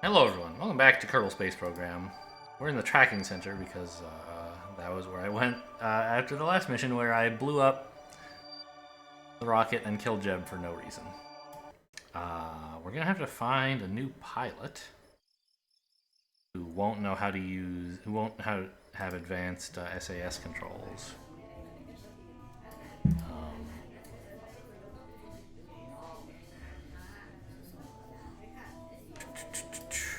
Hello everyone, welcome back to Kerbal Space Program. We're in the tracking center because that was where I went after the last mission where I blew up the rocket and killed Jeb for no reason. We're gonna have to find a new pilot who won't know how to use, who won't have advanced SAS controls.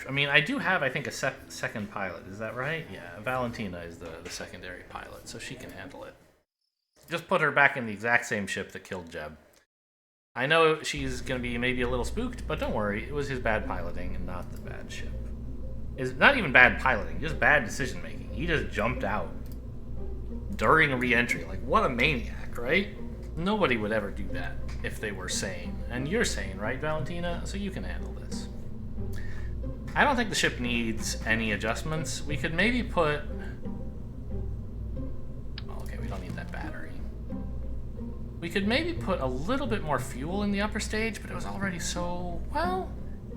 I mean, I do have, I think, a second pilot. Is that right? Yeah, Valentina is the secondary pilot, so she can handle it. Just put her back in the exact same ship that killed Jeb. I know she's going to be maybe a little spooked, but don't worry. It was his bad piloting and not the bad ship. It's not even bad piloting, just bad decision making. He just jumped out during a re-entry. Like, what a maniac, right? Nobody would ever do that if they were sane. And you're sane, right, Valentina? So you can handle this. I don't think the ship needs any adjustments. We could maybe put... Oh, okay, we don't need that battery. We could maybe put a little bit more fuel in the upper stage, but it was already so... Well,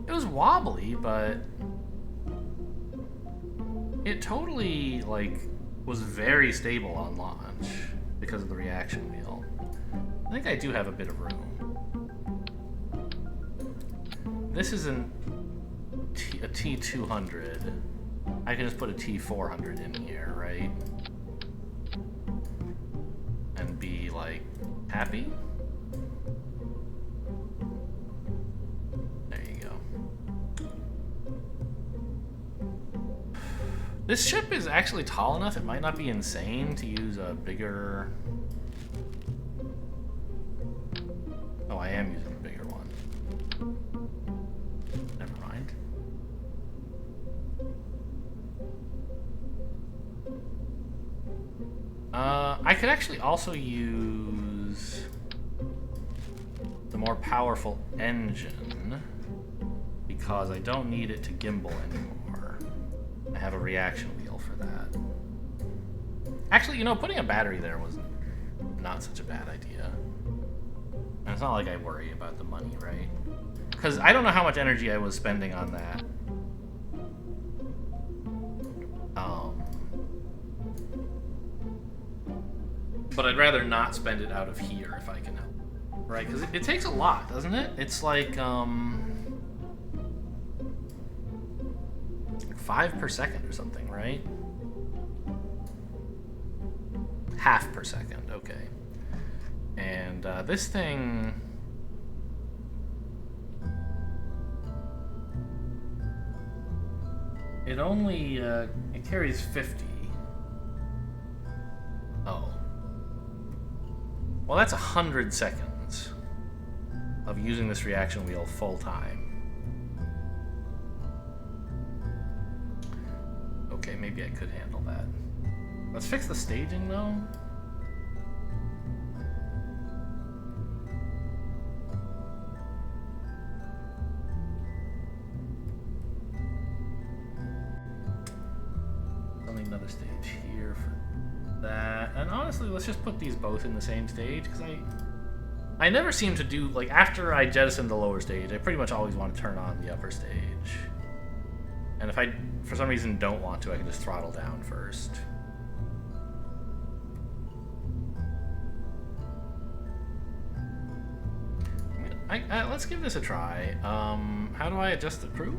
it was wobbly, but... It totally, like, was very stable on launch because of the reaction wheel. I think I do have a bit of room. This isn't... a T200. I can just put a T400 in here, right? And be, like, happy? There you go. This ship is actually tall enough, it might not be insane to use a bigger... Oh, I am using a bigger one. Never mind. I could actually also use the more powerful engine because I don't need it to gimbal anymore. I have a reaction wheel for that. Actually, you know, putting a battery there was not such a bad idea. And it's not like I worry about the money, right? Because I don't know how much energy I was spending on that. But I'd rather not spend it out of here if I can help. Right? Because it takes a lot, doesn't it? It's like 5 per second or something, right? Half per second, okay. And this thing... It only, it carries 50. Oh. Well, that's 100 seconds of using this reaction wheel full time. Okay, maybe I could handle that. Let's fix the staging, though. Another stage here for that, and honestly, let's just put these both in the same stage because I never seem to do, like, after I jettison the lower stage, I pretty much always want to turn on the upper stage. And if I, for some reason, don't want to, I can just throttle down first. Let's give this a try. How do I adjust the crew?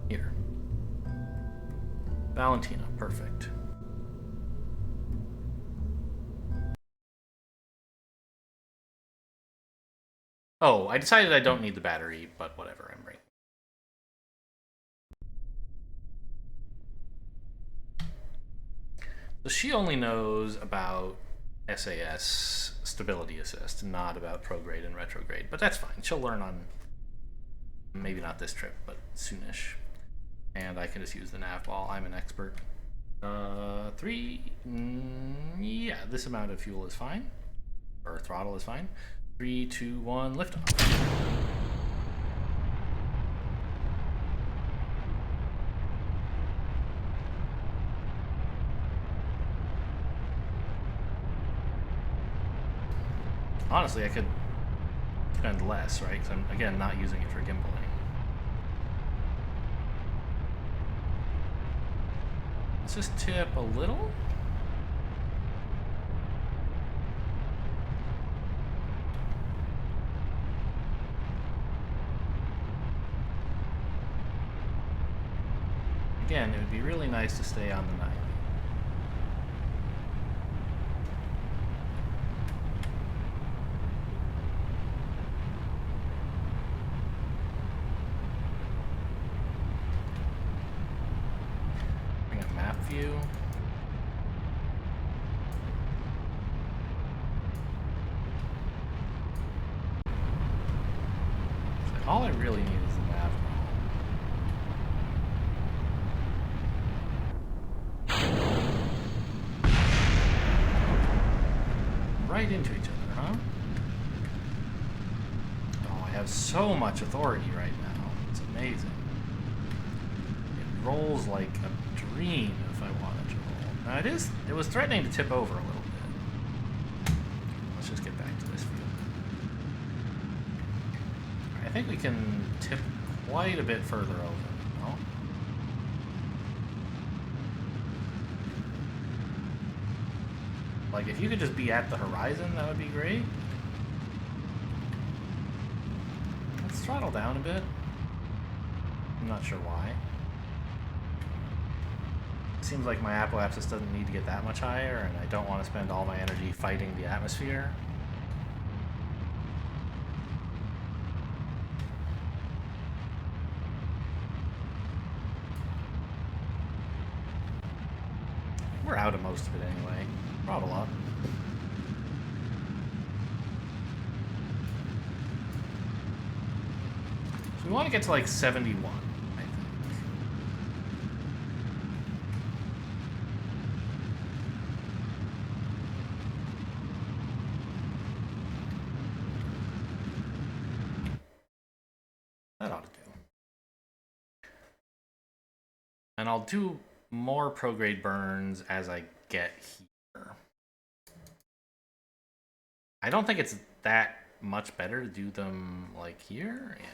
Here. Valentina, perfect. Oh, I decided I don't need the battery, but whatever, I'm right. So she only knows about SAS stability assist, not about prograde and retrograde, but that's fine. She'll learn on maybe not this trip, but soonish. And I can just use the nav ball. I'm an expert. Yeah, this amount of fuel is fine. Or throttle is fine. 3, 2, 1, liftoff. Honestly, I could spend less, right? Because I'm, again, not using it for gimbaling. Let's just tip a little. Again, it would be really nice to stay on the 90. Bring up map view. So all I really need is the map. Right into each other, huh? Oh, I have so much authority right now. It's amazing. It rolls like a dream if I wanted to roll. Now it was threatening to tip over a little bit. Let's just get back to this view. I think we can tip quite a bit further over, no? Like, if you could just be at the horizon, that would be great. Let's throttle down a bit. I'm not sure why. Seems like my apoapsis doesn't need to get that much higher, and I don't want to spend all my energy fighting the atmosphere. We're out of most of it anyway. Throttle up. So we want to get to like 71, I think. That ought to do. And I'll do more prograde burns as I get here. I don't think it's that much better to do them like here. Yeah.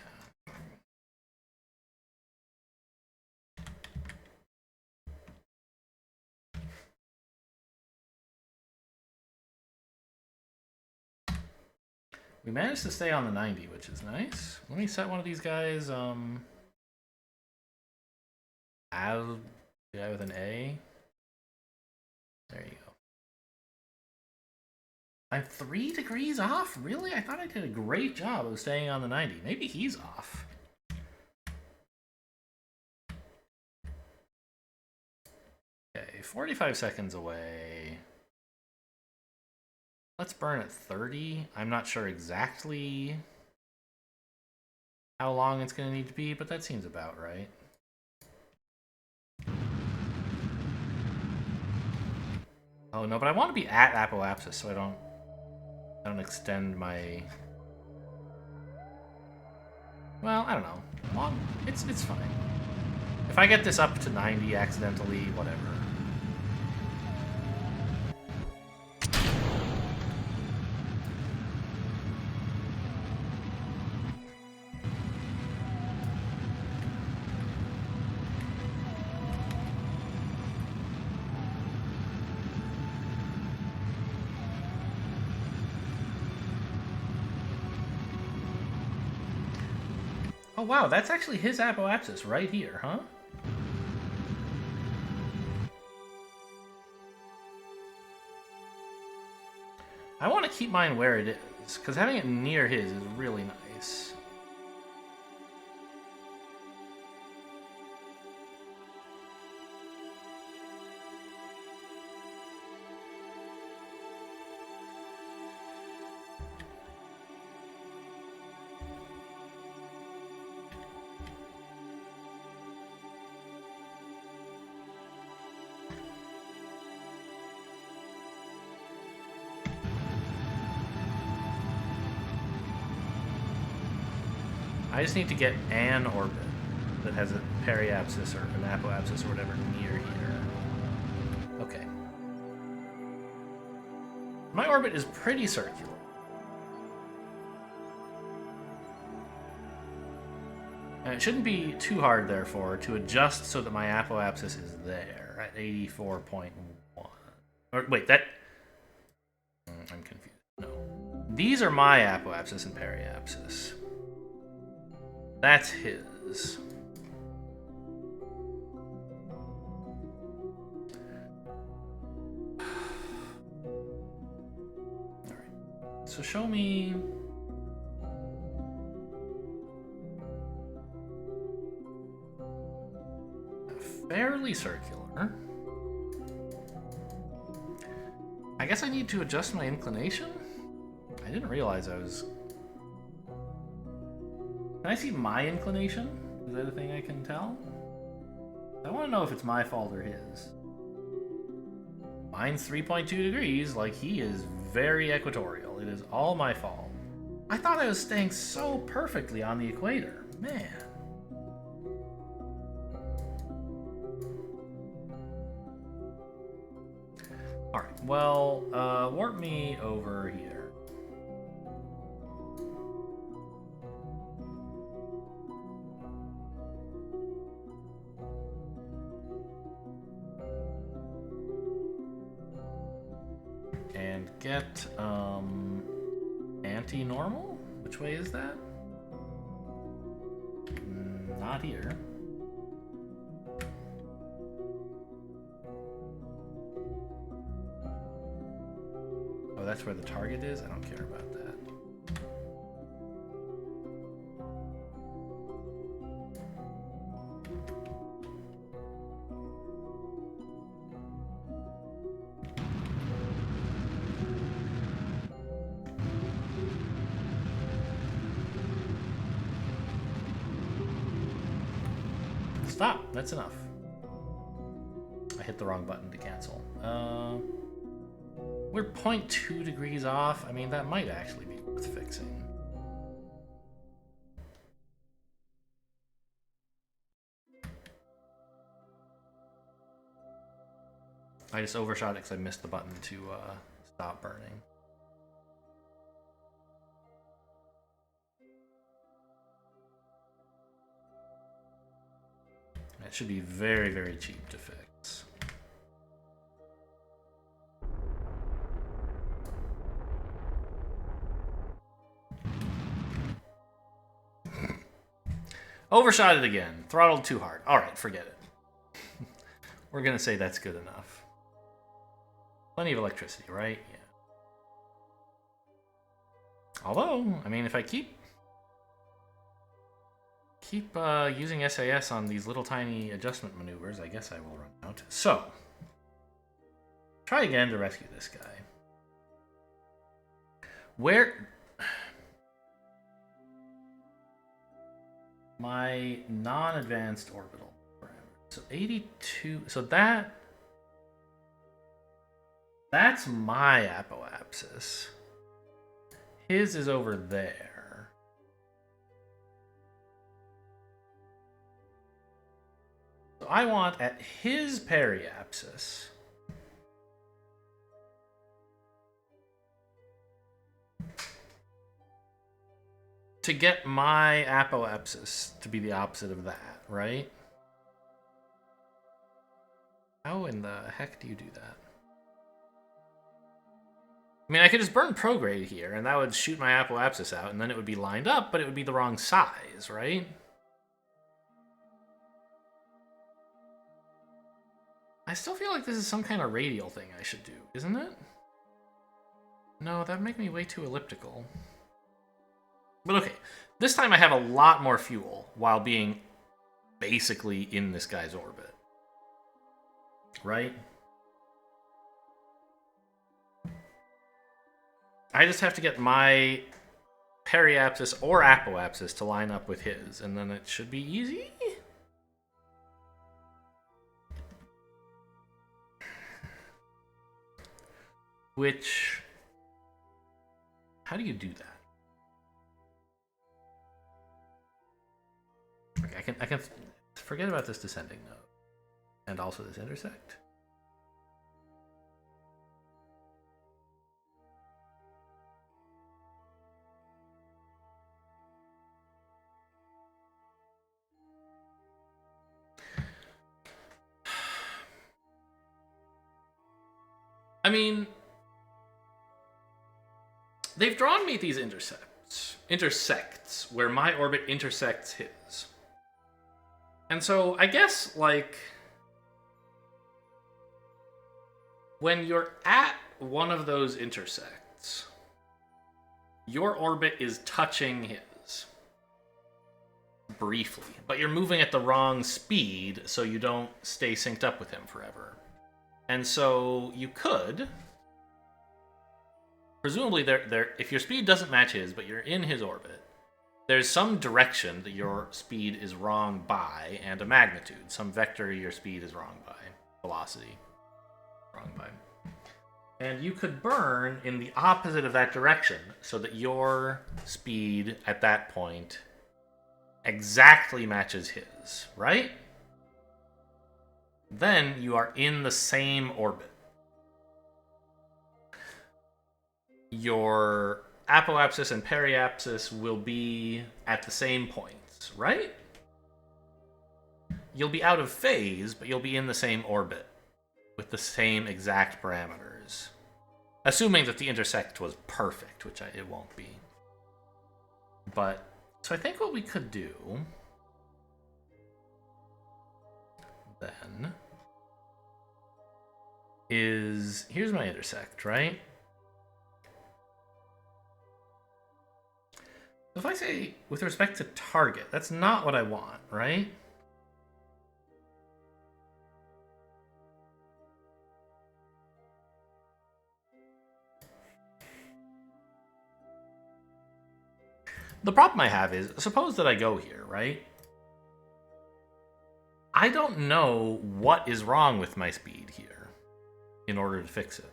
We managed to stay on the 90, which is nice. Let me set one of these guys, as the guy with an A. There you go. I'm 3 degrees off? Really? I thought I did a great job of staying on the 90. Maybe he's off. Okay, 45 seconds away. Let's burn at 30. I'm not sure exactly how long it's going to need to be, but that seems about right. Oh no, but I want to be at apoapsis so I don't extend my... Well, I don't know. Long, it's fine. If I get this up to 90 accidentally, whatever. Oh wow, that's actually his apoapsis right here, huh? I want to keep mine where it is, because having it near his is really nice. I just need to get an orbit that has a periapsis or an apoapsis or whatever near here. Okay. My orbit is pretty circular. And it shouldn't be too hard, therefore, to adjust so that my apoapsis is there at 84.1. Or wait, that... I'm confused. No. These are my apoapsis and periapsis. That's his. Alright. So show me... fairly circular. I guess I need to adjust my inclination? I didn't realize I was... Can I see my inclination? Is that a thing I can tell? I want to know if it's my fault or his. Mine's 3.2 degrees, like he is very equatorial. It is all my fault. I thought I was staying so perfectly on the equator. Man. Alright, well, warp me over here. And get, anti-normal? Which way is that? Not here. Oh, that's where the target is? I don't care about that. Stop! That's enough. I hit the wrong button to cancel. We're 0.2 degrees off. I mean, that might actually be worth fixing. I just overshot it because I missed the button to stop burning. It should be very, very cheap to fix. Overshot it again. Throttled too hard. Alright, forget it. We're gonna say that's good enough. Plenty of electricity, right? Yeah. Although, I mean, if I keep using SAS on these little tiny adjustment maneuvers, I guess I will run out. So, try again to rescue this guy. Where... my non-advanced orbital parameter. So 82... So that's my apoapsis. His is over there. So I want at his periapsis to get my apoapsis to be the opposite of that, right? How in the heck do you do that? I mean, I could just burn prograde here, and that would shoot my apoapsis out, and then it would be lined up, but it would be the wrong size, right? I still feel like this is some kind of radial thing I should do, isn't it? No, that'd make me way too elliptical. But okay, this time I have a lot more fuel while being basically in this guy's orbit. Right? I just have to get my periapsis or apoapsis to line up with his, and then it should be easy? Which... how do you do that? Okay, I can forget about this descending node. And also this intersect. I mean, they've drawn me these intersects, where my orbit intersects his. And so I guess, like, when you're at one of those intersects, your orbit is touching his briefly, but you're moving at the wrong speed, so you don't stay synced up with him forever. And so you could, presumably, if your speed doesn't match his, but you're in his orbit, there's some direction that your speed is wrong by, and a magnitude, some vector your speed is wrong by, velocity wrong by. And you could burn in the opposite of that direction, so that your speed at that point exactly matches his, right? Then you are in the same orbit. Your apoapsis and periapsis will be at the same points, right? You'll be out of phase, but you'll be in the same orbit with the same exact parameters. Assuming that the intersect was perfect, which it won't be. But, so I think what we could do then is, here's my intersect, right? If I say, with respect to target, that's not what I want, right? The problem I have is, suppose that I go here, right? I don't know what is wrong with my speed here in order to fix it.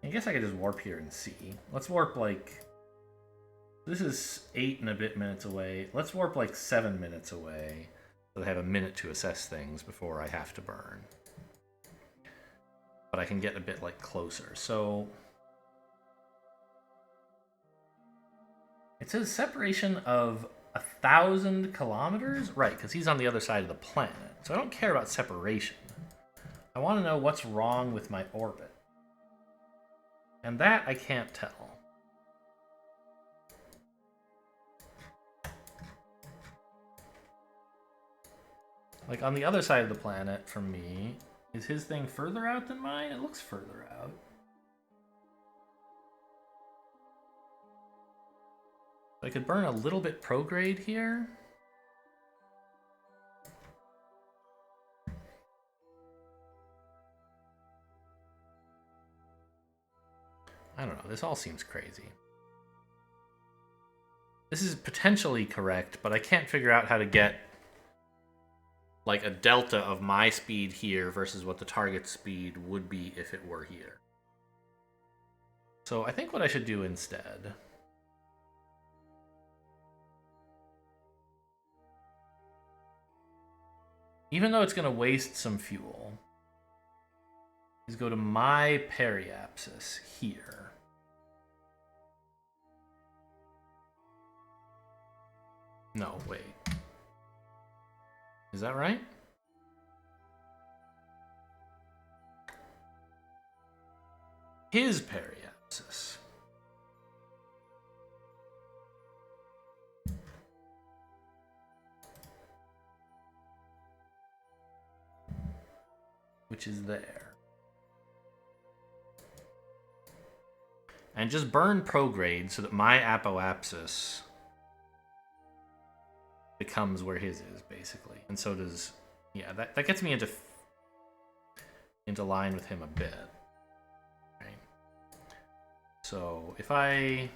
I guess I could just warp here and see. Let's warp, like... This is 8 and a bit minutes away. Let's warp, like, 7 minutes away, so I have a minute to assess things before I have to burn. But I can get a bit, like, closer. So... It says separation of 1,000 kilometers? Right, because he's on the other side of the planet. So I don't care about separation. I want to know what's wrong with my orbit. And that I can't tell. Like, on the other side of the planet from me, is his thing further out than mine? It looks further out. I could burn a little bit prograde here. I don't know, this all seems crazy. This is potentially correct, but I can't figure out how to get like a delta of my speed here versus what the target speed would be if it were here. So I think what I should do instead even though it's going to waste some fuel, is go to my periapsis here. No, wait. Is that right? His periapsis. Which is there. And just burn prograde so that my apoapsis becomes where his is, basically. And so does... Yeah, that gets me into line with him a bit. Right? So, if I...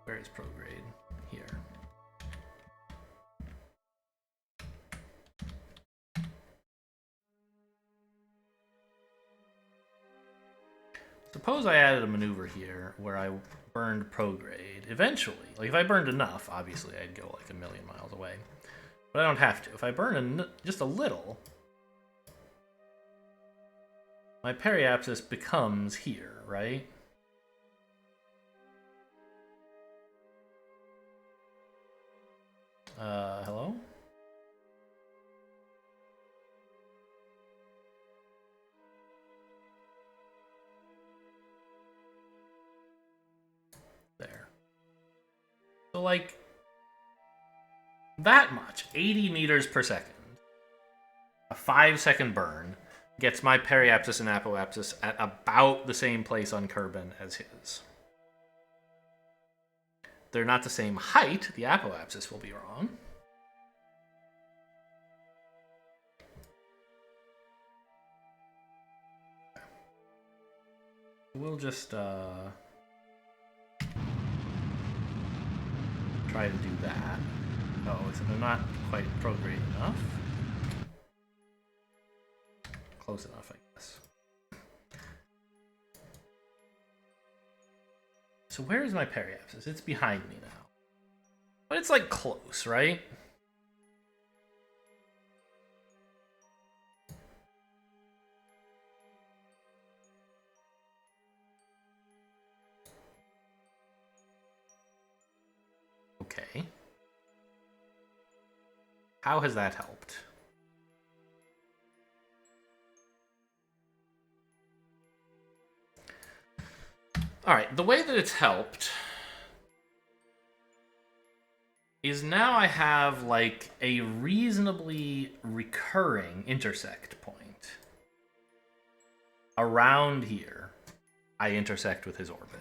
Where is prograde? Here. Suppose I added a maneuver here where I burned prograde. Eventually, like if I burned enough, obviously I'd go like 1,000,000 miles away. But I don't have to. If I burn just a little, my periapsis becomes here, right? Hello? So, like, that much. 80 meters per second. A 5-second burn gets my periapsis and apoapsis at about the same place on Kerbin as his. They're not the same height. The apoapsis will be wrong. We'll just try to do that. Oh, they're not quite prograde enough. Close enough, I guess. So where is my periapsis? It's behind me now. But it's like close, right? Okay. How has that helped? Alright, the way that it's helped is now I have, like, a reasonably recurring intersect point. Around here, I intersect with his orbit.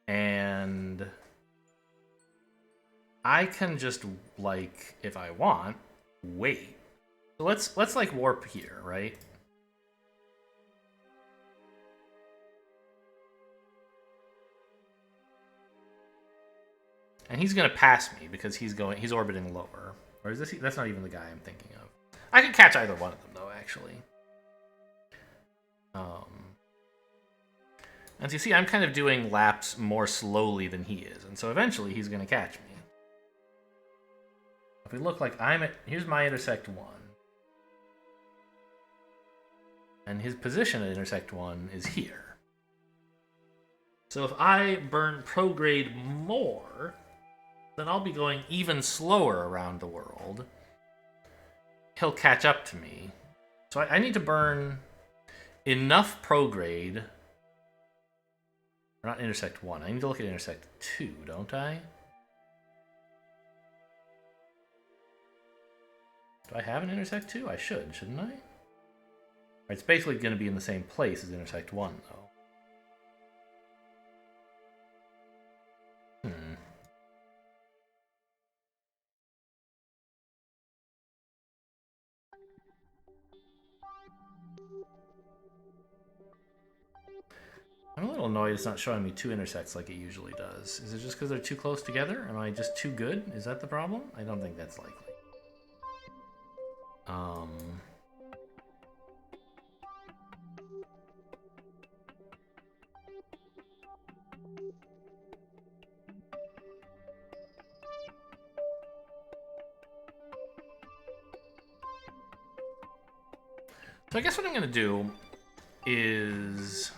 And I can just, like, if I want, wait. So let's like warp here, right? And he's gonna pass me because he's orbiting lower. Or is this? That's not even the guy I'm thinking of. I could catch either one of them though, actually. And so you see, I'm kind of doing laps more slowly than he is, and so eventually he's gonna catch me. If we look like here's my intersect 1. And his position at intersect 1 is here. So if I burn prograde more, then I'll be going even slower around the world. He'll catch up to me. So I need to burn enough prograde. Or not intersect 1. I need to look at intersect 2, don't I? Do I have an intersect 2? I should, shouldn't I? It's basically going to be in the same place as intersect 1, though. I'm a little annoyed it's not showing me 2 intersects like it usually does. Is it just because they're too close together? Am I just too good? Is that the problem? I don't think that's likely. So I guess what I'm going to do is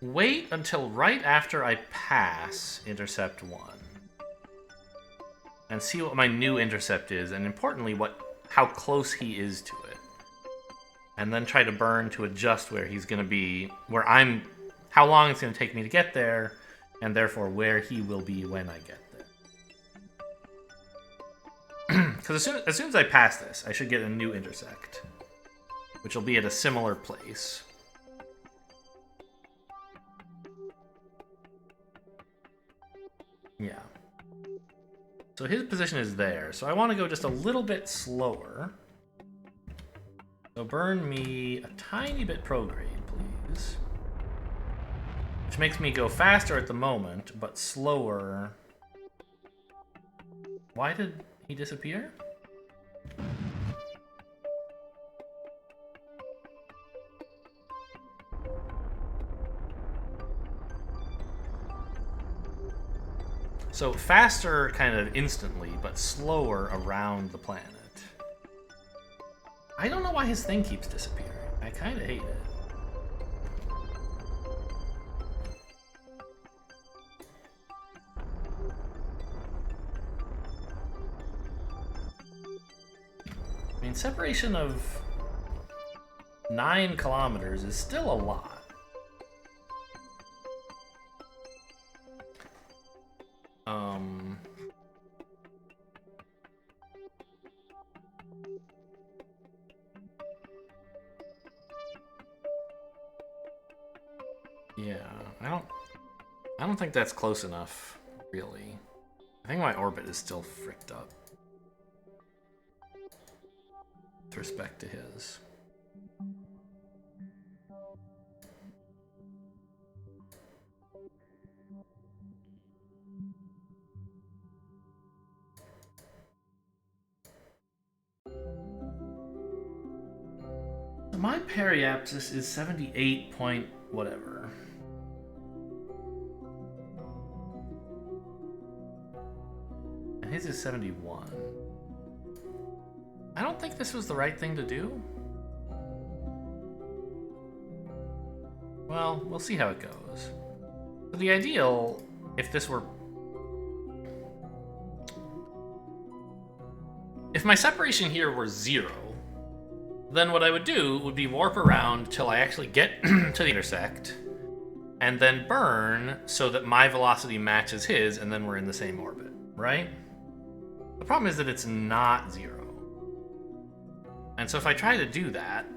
wait until right after I pass intercept 1 and see what my new intercept is, and importantly, how close he is to it. And then try to burn to adjust where he's going to be, how long it's going to take me to get there, and therefore where he will be when I get there. Because as soon as I pass this, I should get a new intersect, which will be at a similar place. Yeah. So his position is there. So I want to go just a little bit slower. So burn me a tiny bit prograde, please. Which makes me go faster at the moment, but slower. Why did he disappear? So faster kind of instantly, but slower around the planet. I don't know why his thing keeps disappearing. I kind of hate it. I mean, separation of 9 kilometers is still a lot. Yeah, I don't think that's close enough, really. I think my orbit is still fricked up with respect to his. My periapsis is 78 point whatever. And his is 71. I don't think this was the right thing to do. Well, we'll see how it goes. So the ideal, if this were... If my separation here were 0, then what I would do would be warp around till I actually get to the intersect, and then burn so that my velocity matches his, and then we're in the same orbit, right? The problem is that it's not 0. And so if I try to do that,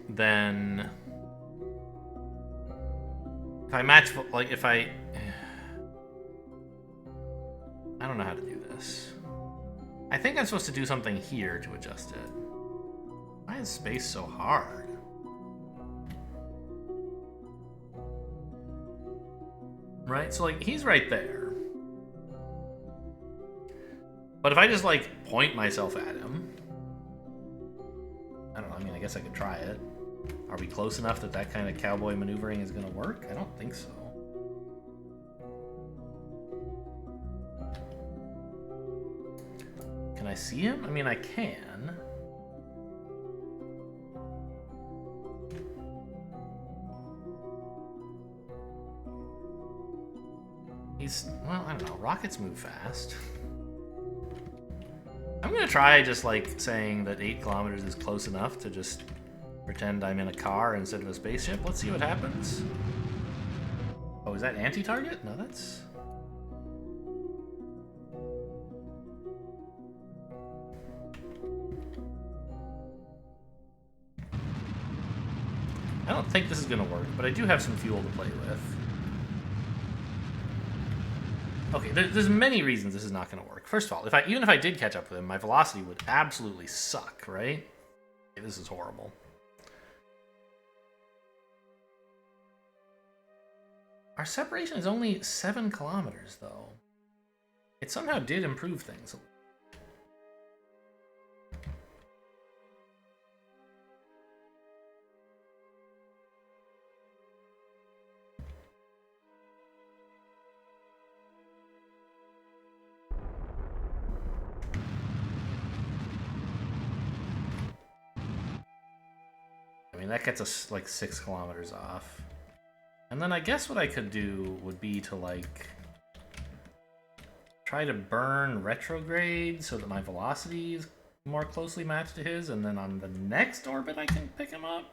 then if I match, like if I don't know how to do this. I think I'm supposed to do something here to adjust it. Why is space so hard? Right, so like he's right there. But if I just like point myself at him, I don't know, I mean, I guess I could try it. Are we close enough that that kind of cowboy maneuvering is gonna work? I don't think so. Can I see him? I mean, I can. He's, well, I don't know. Rockets move fast. I'm gonna try just like saying that 8 kilometers is close enough to just pretend I'm in a car instead of a spaceship. Let's see what happens. Oh, is that anti-target? No, that's... I don't think this is gonna work, but I do have some fuel to play with. Okay, there's many reasons this is not gonna work. First of all, even if I did catch up with him, my velocity would absolutely suck, right? Okay, this is horrible. Our separation is only 7 kilometers, though. It somehow did improve things. I mean, that gets us like 6 kilometers off. And then I guess what I could do would be to like try to burn retrograde so that my velocity is more closely matched to his, and then on the next orbit I can pick him up.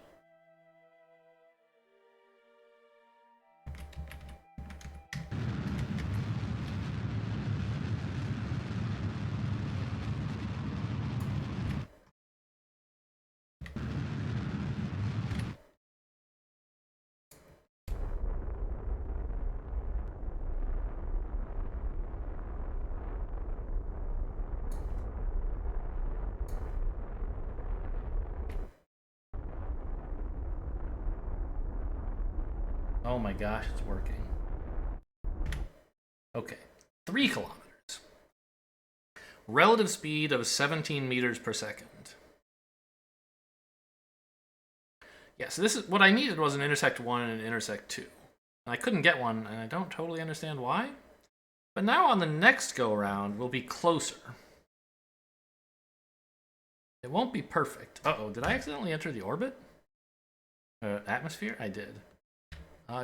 Oh my gosh, it's working. Okay, 3 kilometers. Relative speed of 17 meters per second. Yeah, so this is what I needed was an intersect 1 and an intersect 2. And I couldn't get one, and I don't totally understand why. But now on the next go around, we'll be closer. It won't be perfect. Uh-oh, did I accidentally enter the orbit? Atmosphere? I did.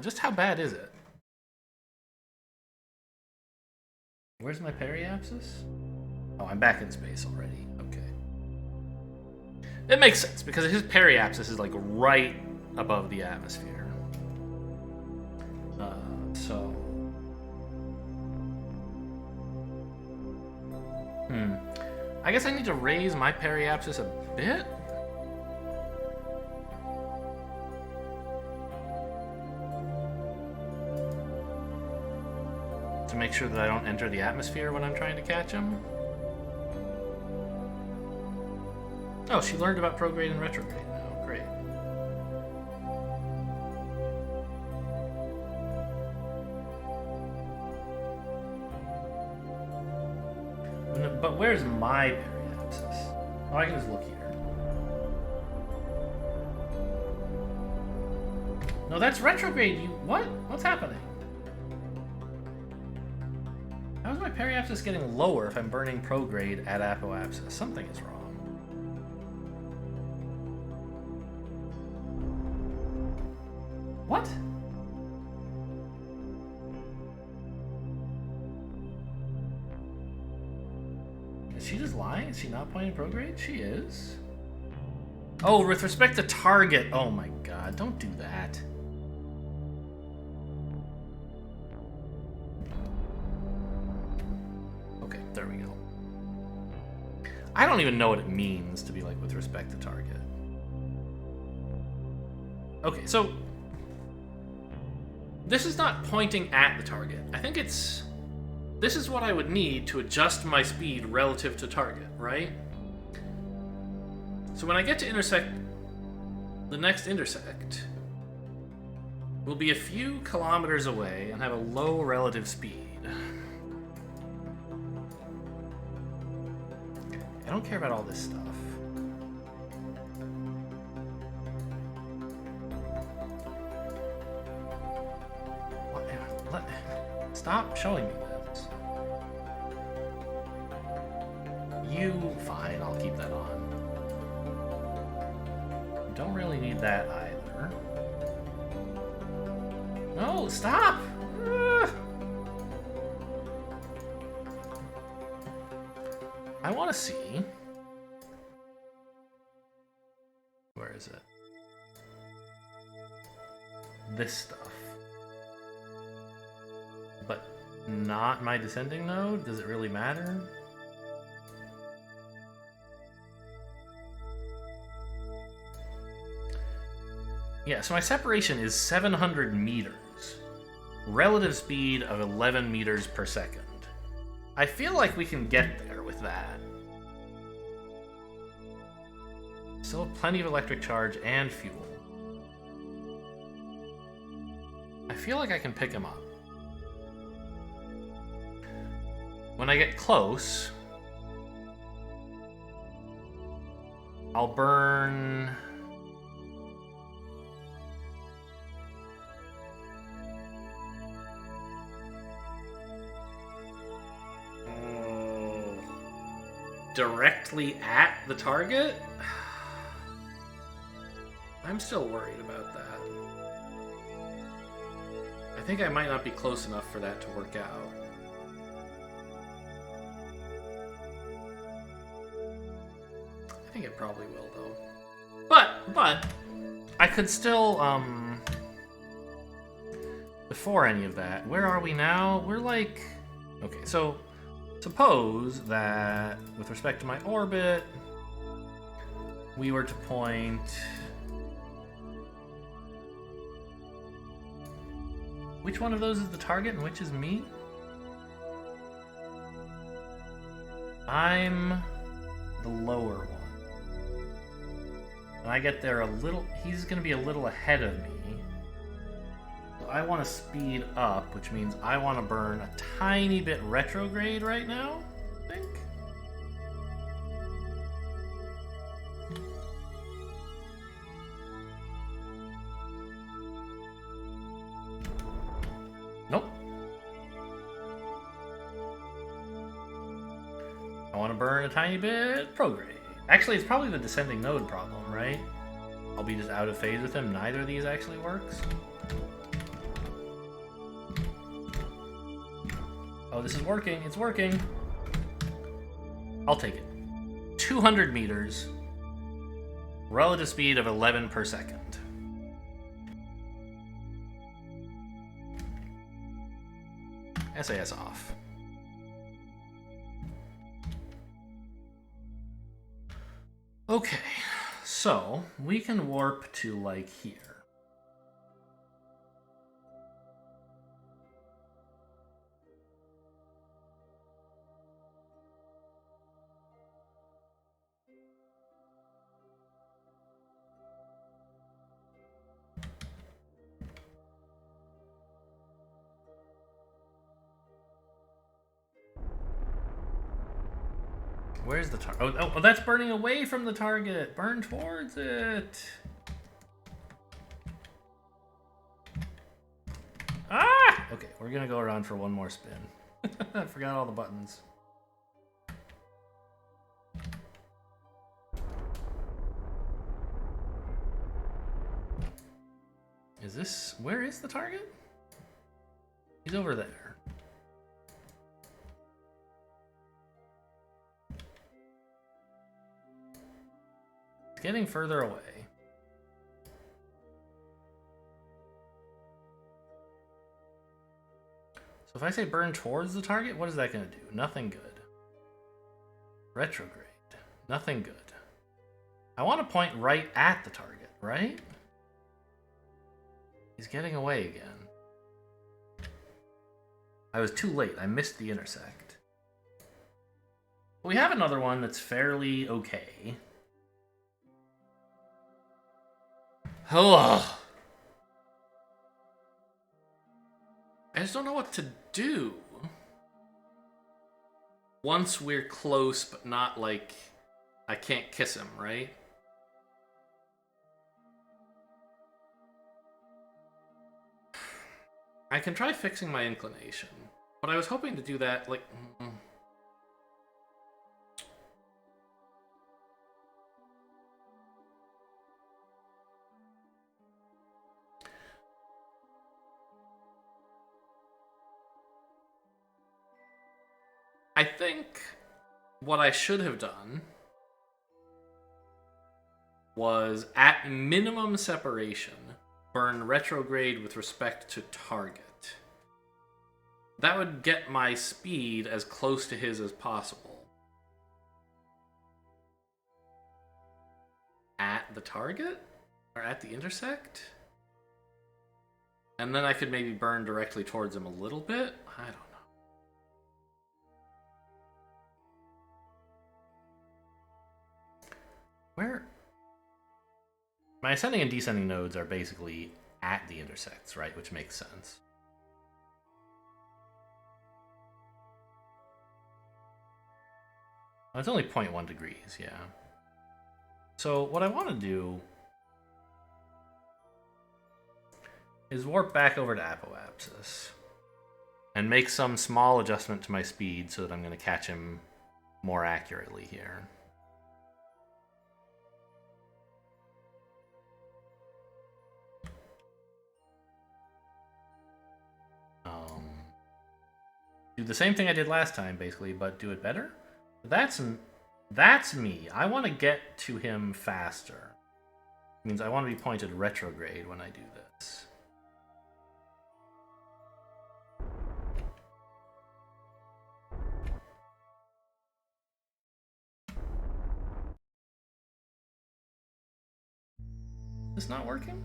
Just how bad is it? Where's my periapsis? Oh, I'm back in space already. Okay. It makes sense, because his periapsis is like right above the atmosphere. So... I guess I need to raise my periapsis a bit? To make sure that I don't enter the atmosphere when I'm trying to catch him. Oh, she learned about prograde and retrograde now. Great. But where's my periapsis? Oh, I can just look here. No, that's retrograde. You what? What's happening? How is my periapsis getting lower if I'm burning prograde at apoapsis? Something is wrong. What? Is she just lying? Is she not playing prograde? She is. Oh, with respect to target. Oh my god, don't do that. Okay, there we go. I don't even know what it means to be like with respect to target. Okay, so this is not pointing at the target. I think it's... This is what I would need to adjust my speed relative to target, right? So when I get to intersect, the next intersect will be a few kilometers away and have a low relative speed. I don't care about all this stuff. Stop showing me this. You, fine, I'll keep that on. Don't really need that either. No, stop! I want to see. Where is it? This stuff. But not my descending node? Does it really matter? Yeah, so my separation is 700 meters. Relative speed of 11 meters per second. I feel like we can get there with that. Still have plenty of electric charge and fuel. I feel like I can pick him up. When I get close, I'll burn... directly at the target? I'm still worried about that. I think I might not be close enough for that to work out. I think it probably will, though. But I could still, before any of that, where are we now? We're like, okay, so suppose that with respect to my orbit, we were to point... Which one of those is the target and which is me? I'm the lower one. And I get there a little... He's going to be a little ahead of me. So I want to speed up, which means I want to burn a tiny bit retrograde right now, I think. Nope. I want to burn a tiny bit prograde. Actually, it's probably the descending node problem, right? I'll be just out of phase with him. Neither of these actually works. Oh, this is working. It's working. I'll take it. 200 meters. Relative speed of 11 per second. SAS off. Okay, so we can warp to, like, here. Where's the target? Oh, that's burning away from the target. Burn towards it. Ah! Okay, we're gonna go around for one more spin. I forgot all the buttons. Is this... Where is the target? He's over there. It's getting further away. So if I say burn towards the target, what is that going to do? Nothing good. Retrograde. Nothing good. I want to point right at the target, right? He's getting away again. I was too late. I missed the intersect. We have another one that's fairly okay. Oh. I just don't know what to do. Once we're close, but not like I can't kiss him, right? I can try fixing my inclination, but I was hoping to do that, like... I think what I should have done was, at minimum separation, burn retrograde with respect to target. That would get my speed as close to his as possible. At the target? Or at the intersect? And then I could maybe burn directly towards him a little bit? I don't know. Where? My ascending and descending nodes are basically at the intersects, right? Which makes sense. Oh, it's only 0.1 degrees, yeah. So what I want to do is warp back over to Apoapsis and make some small adjustment to my speed so that I'm going to catch him more accurately here. Do the same thing I did last time, basically, but do it better. That's me. I want to get to him faster. It means I want to be pointed retrograde when I do this. Is this not working?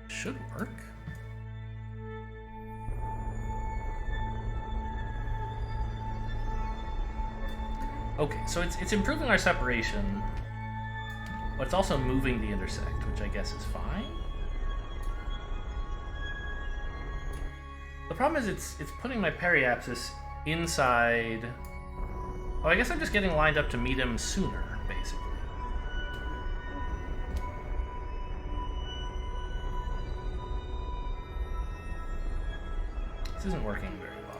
Should work. Okay, so it's improving our separation, but it's also moving the intersect, which I guess is fine. The problem is it's putting my periapsis inside. Oh, I guess I'm just getting lined up to meet him sooner, basically. This isn't working very well.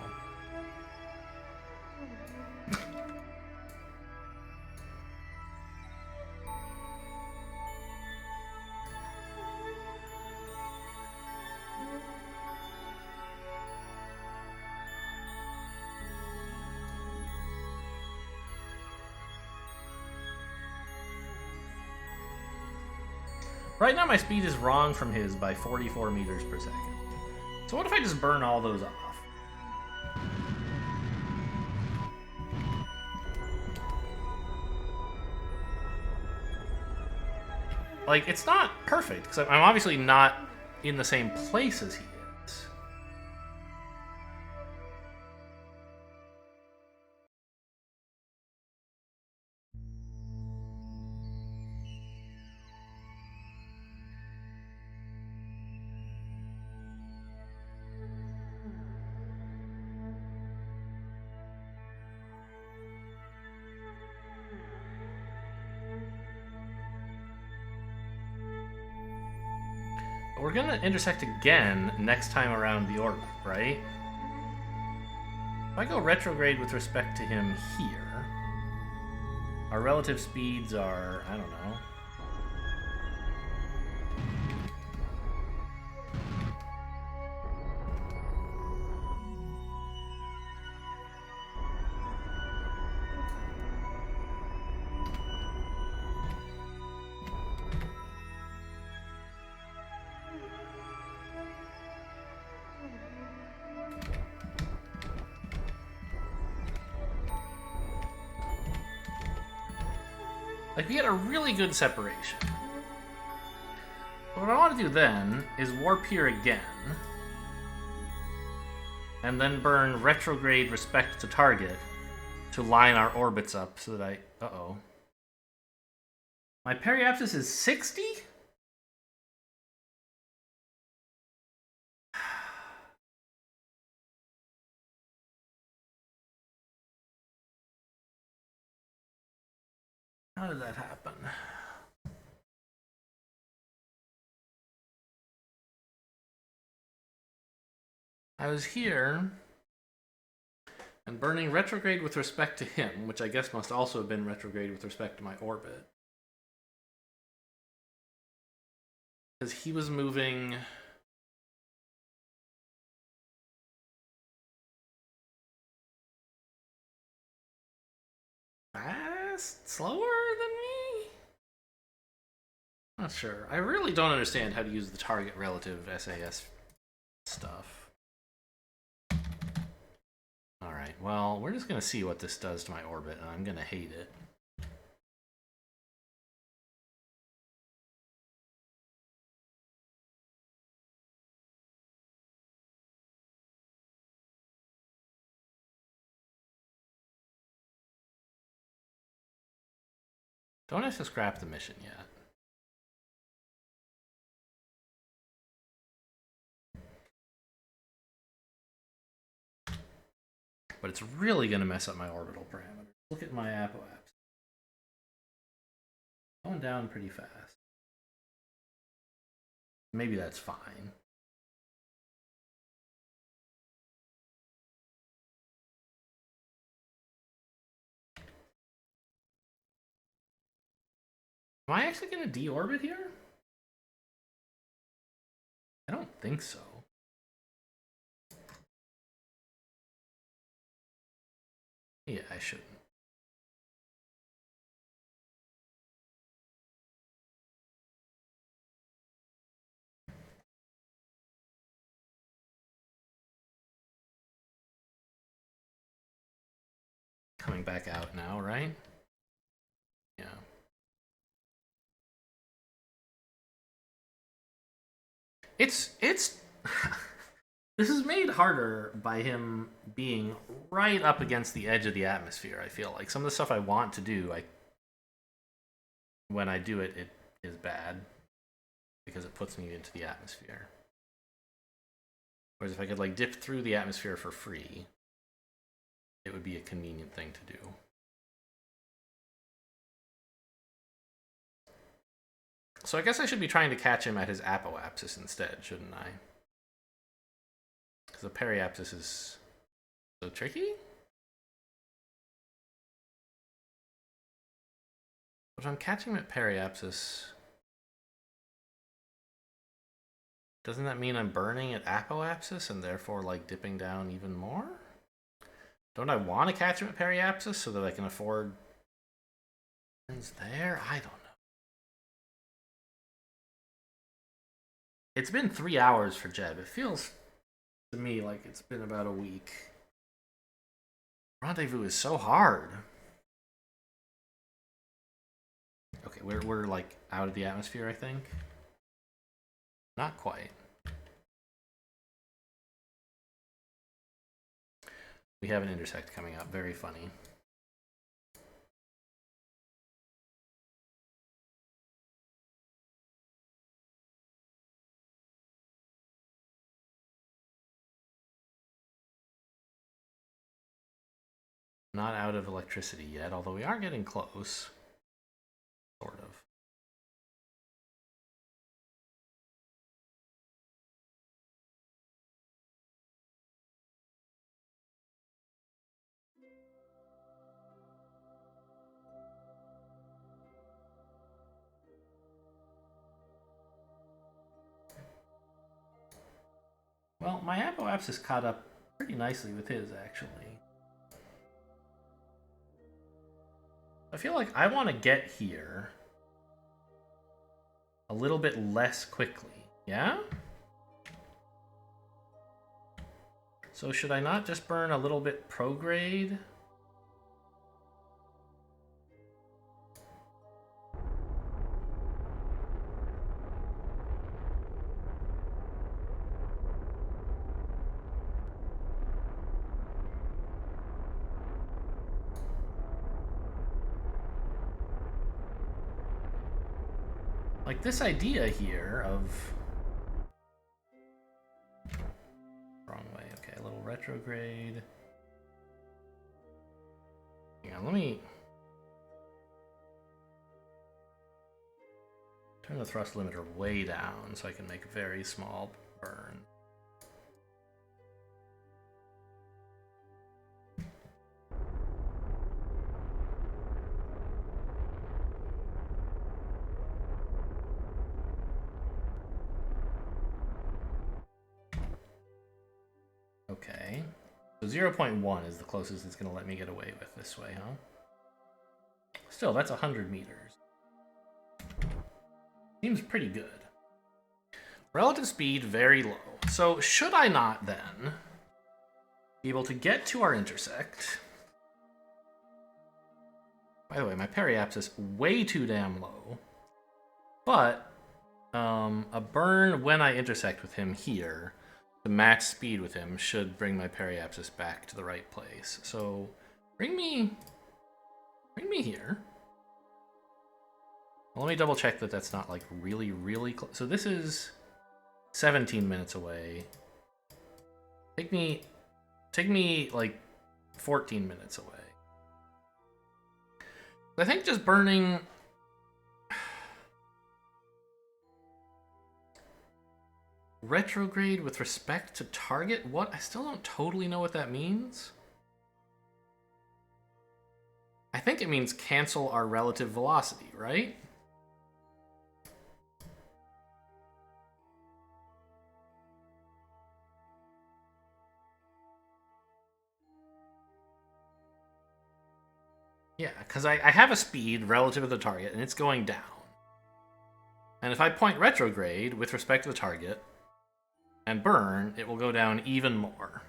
Right now my speed is wrong from his by 44 meters per second. So what if I just burn all those off? Like, it's not perfect, because I'm obviously not in the same place as he is. We're gonna intersect again next time around the orbit, right? If I go retrograde with respect to him here, our relative speeds are, I don't know. Like, we get a really good separation. But what I want to do then is warp here again, and then burn retrograde respect to target to line our orbits up so that I... Uh-oh. My periapsis is 60? How did that happen? I was here and burning retrograde with respect to him, which I guess must also have been retrograde with respect to my orbit. Because he was moving... fast? Slower than me? Not sure. I really don't understand how to use the target relative SAS stuff. Alright, well, we're just going to see what this does to my orbit, and I'm going to hate it. Don't have to scrap the mission yet. But it's really going to mess up my orbital parameters. Look at my apoapsis. Going down pretty fast. Maybe that's fine. Am I actually going to deorbit here? I don't think so. Yeah, I shouldn't. Coming back out now, right? Yeah. It's this is made harder by him being right up against the edge of the atmosphere, I feel like. Some of the stuff I want to do, when I do it, it is bad. Because it puts me into the atmosphere. Whereas if I could, like, dip through the atmosphere for free, it would be a convenient thing to do. So I guess I should be trying to catch him at his apoapsis instead, shouldn't I? Because the periapsis is so tricky? But if I'm catching him at periapsis, doesn't that mean I'm burning at apoapsis and therefore, like, dipping down even more? Don't I want to catch him at periapsis so that I can afford turns there? I don't know. It's been 3 hours for Jeb. It feels to me like it's been about a week. Rendezvous is so hard. Okay, we're like out of the atmosphere, I think. Not quite. We have an intersect coming up. Very funny. Not out of electricity yet, although we are getting close. Sort of. Well, my apoapsis caught up pretty nicely with his, actually. I feel like I want to get here a little bit less quickly, yeah? So should I not just burn a little bit prograde? Like this idea here of... Wrong way, okay, a little retrograde. Hang on, let me... turn the thrust limiter way down so I can make a very small burn. Okay, so 0.1 is the closest it's going to let me get away with this way, huh? Still, that's 100 meters. Seems pretty good. Relative speed, very low. So should I not, then, be able to get to our intersect? By the way, my periapsis way too damn low. But a burn when I intersect with him here to match speed with him should bring my periapsis back to the right place. So bring me here. Well, let me double check that that's not like really, really close. So this is 17 minutes away. Take me like 14 minutes away. I think just burning... retrograde with respect to target? What? I still don't totally know what that means. I think it means cancel our relative velocity, right? Yeah, because I have a speed relative to the target, and it's going down. And if I point retrograde with respect to the target and burn, it will go down even more.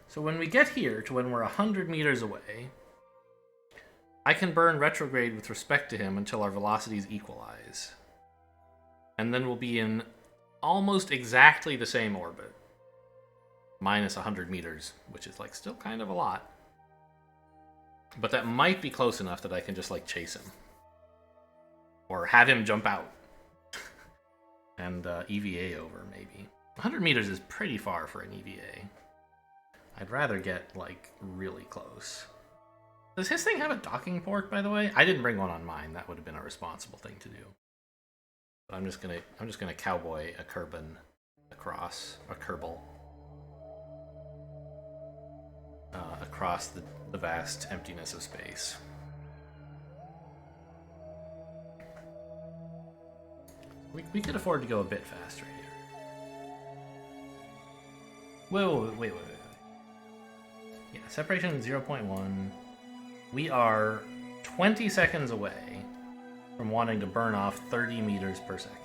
So when we get here to when we're 100 meters away, I can burn retrograde with respect to him until our velocities equalize. And then we'll be in almost exactly the same orbit. Minus 100 meters, which is like still kind of a lot. But that might be close enough that I can just like chase him. Or have him jump out. And EVA over, maybe. 100 meters is pretty far for an EVA. I'd rather get, like, really close. Does his thing have a docking port, by the way? I didn't bring one on mine. That would have been a responsible thing to do. But I'm just gonna cowboy a Kerbin across, a Kerbal. Across the vast emptiness of space. We could afford to go a bit faster here. Wait. Yeah, separation 0.1. We are 20 seconds away from wanting to burn off 30 meters per second.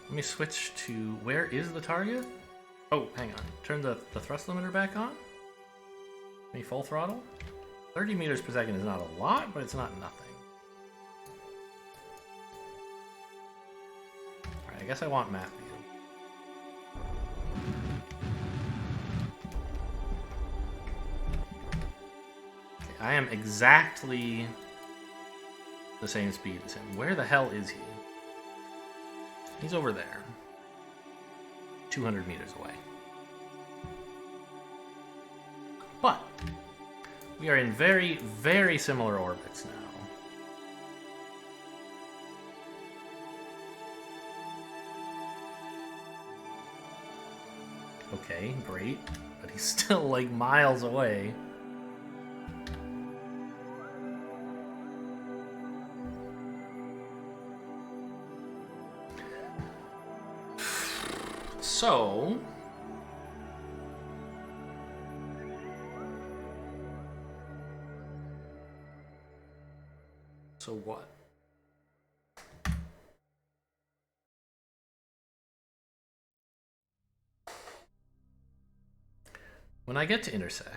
Let me switch to, where is the target? Oh, hang on. Turn the thrust limiter back on. Let me full throttle. 30 meters per second is not a lot, but it's not nothing. Alright, I guess I want map view. Okay, I am exactly the same speed as him. Where the hell is he? He's over there. 200 meters away. But we are in very, very similar orbits now. Okay, great. But he's still like miles away. So what? When I get to intersect,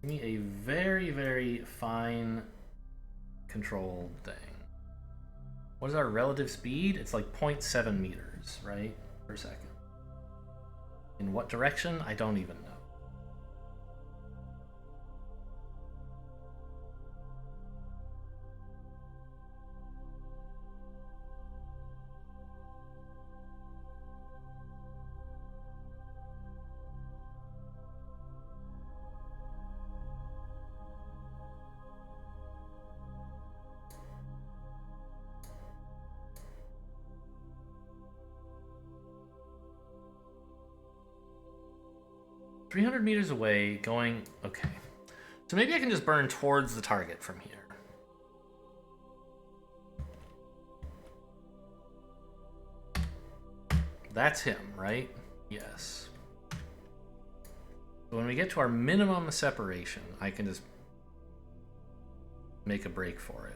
give me a very, very fine control thing. What is our relative speed? It's like 0.7 meters, right? Per second. In what direction? I don't even know. $300 meters away, going... Okay. So maybe I can just burn towards the target from here. That's him, right? Yes. So when we get to our minimum separation, I can just make a break for it.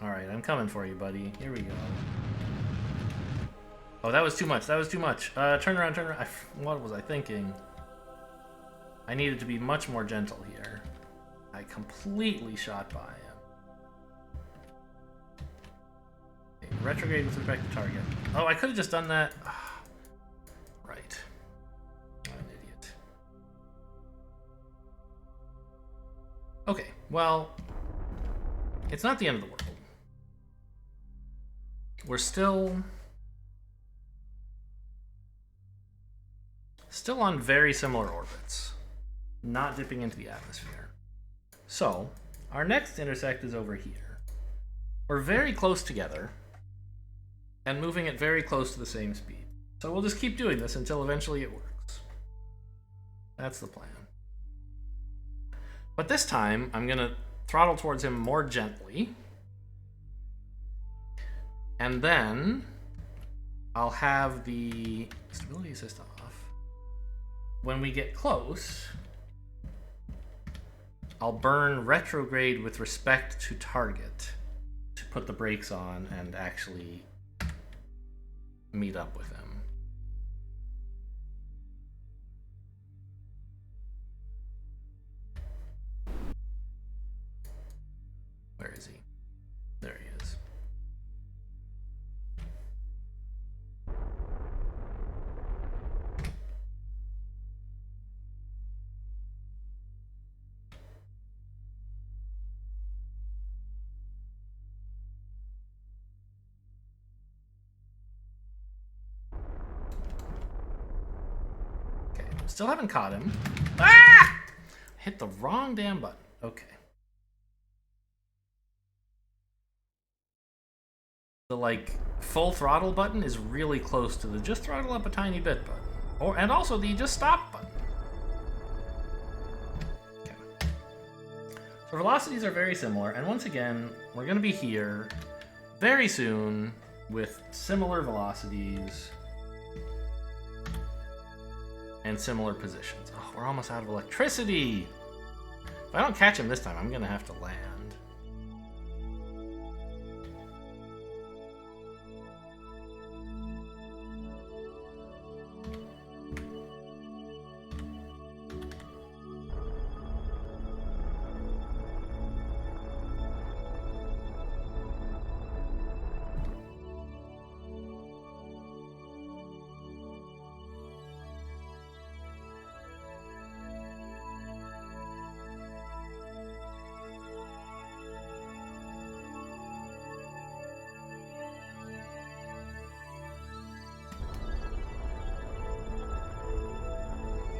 Alright, I'm coming for you, buddy. Here we go. Oh, that was too much. That was too much. Turn around, turn around. What was I thinking? I needed to be much more gentle here. I completely shot by him. Okay, retrograde with respect to target. Oh, I could have just done that. Right. I'm an idiot. Okay, well, it's not the end of the world. We're still on very similar orbits, not dipping into the atmosphere. So our next intersect is over here. We're very close together and moving at very close to the same speed. So we'll just keep doing this until eventually it works. That's the plan. But this time I'm gonna throttle towards him more gently. And then I'll have the stability assist off. When we get close, I'll burn retrograde with respect to target to put the brakes on and actually meet up with him. Where is he? There he is. Still haven't caught him. Ah! Hit the wrong damn button. Okay. The like full throttle button is really close to the just throttle up a tiny bit button. And also the just stop button. Okay. So velocities are very similar, and once again, we're going to be here very soon with similar velocities and similar positions. Oh, we're almost out of electricity! If I don't catch him this time, I'm going to have to land.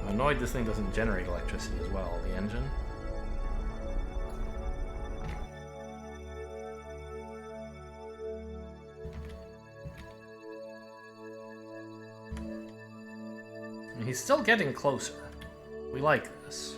I'm annoyed this thing doesn't generate electricity as well, the engine. And he's still getting closer. We like this.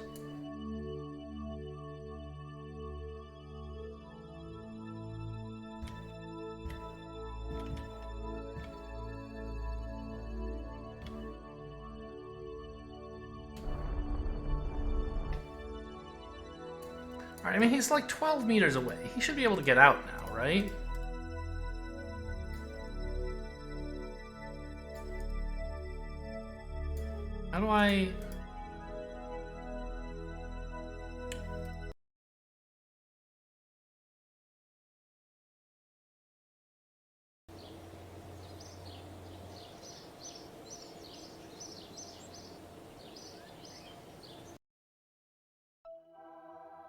Alright, I mean, he's like 12 meters away. He should be able to get out now, right? How do I...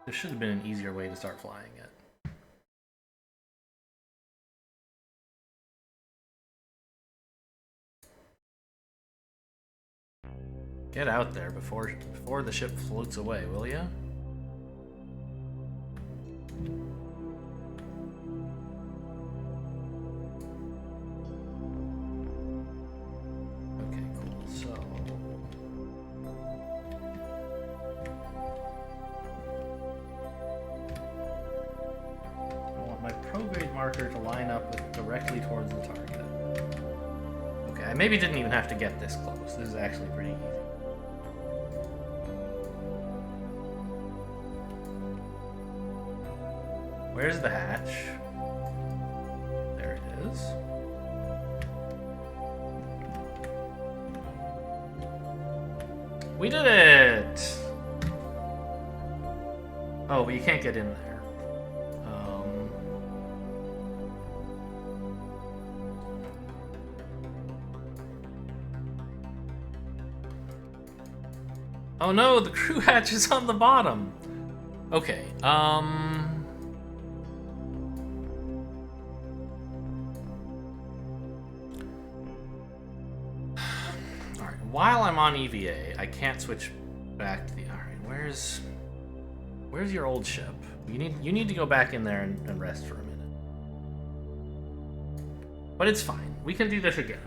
There should have been an easier way to start flying it. Get out there before the ship floats away, will ya? Okay, cool. So my prograde marker to line up directly towards the target. Okay, I maybe didn't even have to get this close. This is actually pretty easy. Where's the hatch? There it is. We did it! Oh, but you can't get in there. Oh no, the crew hatch is on the bottom. Okay, Alright, while I'm on EVA, I can't switch back to the... Alright, where's your old ship? You need to go back in there and rest for a minute. But it's fine. We can do this again.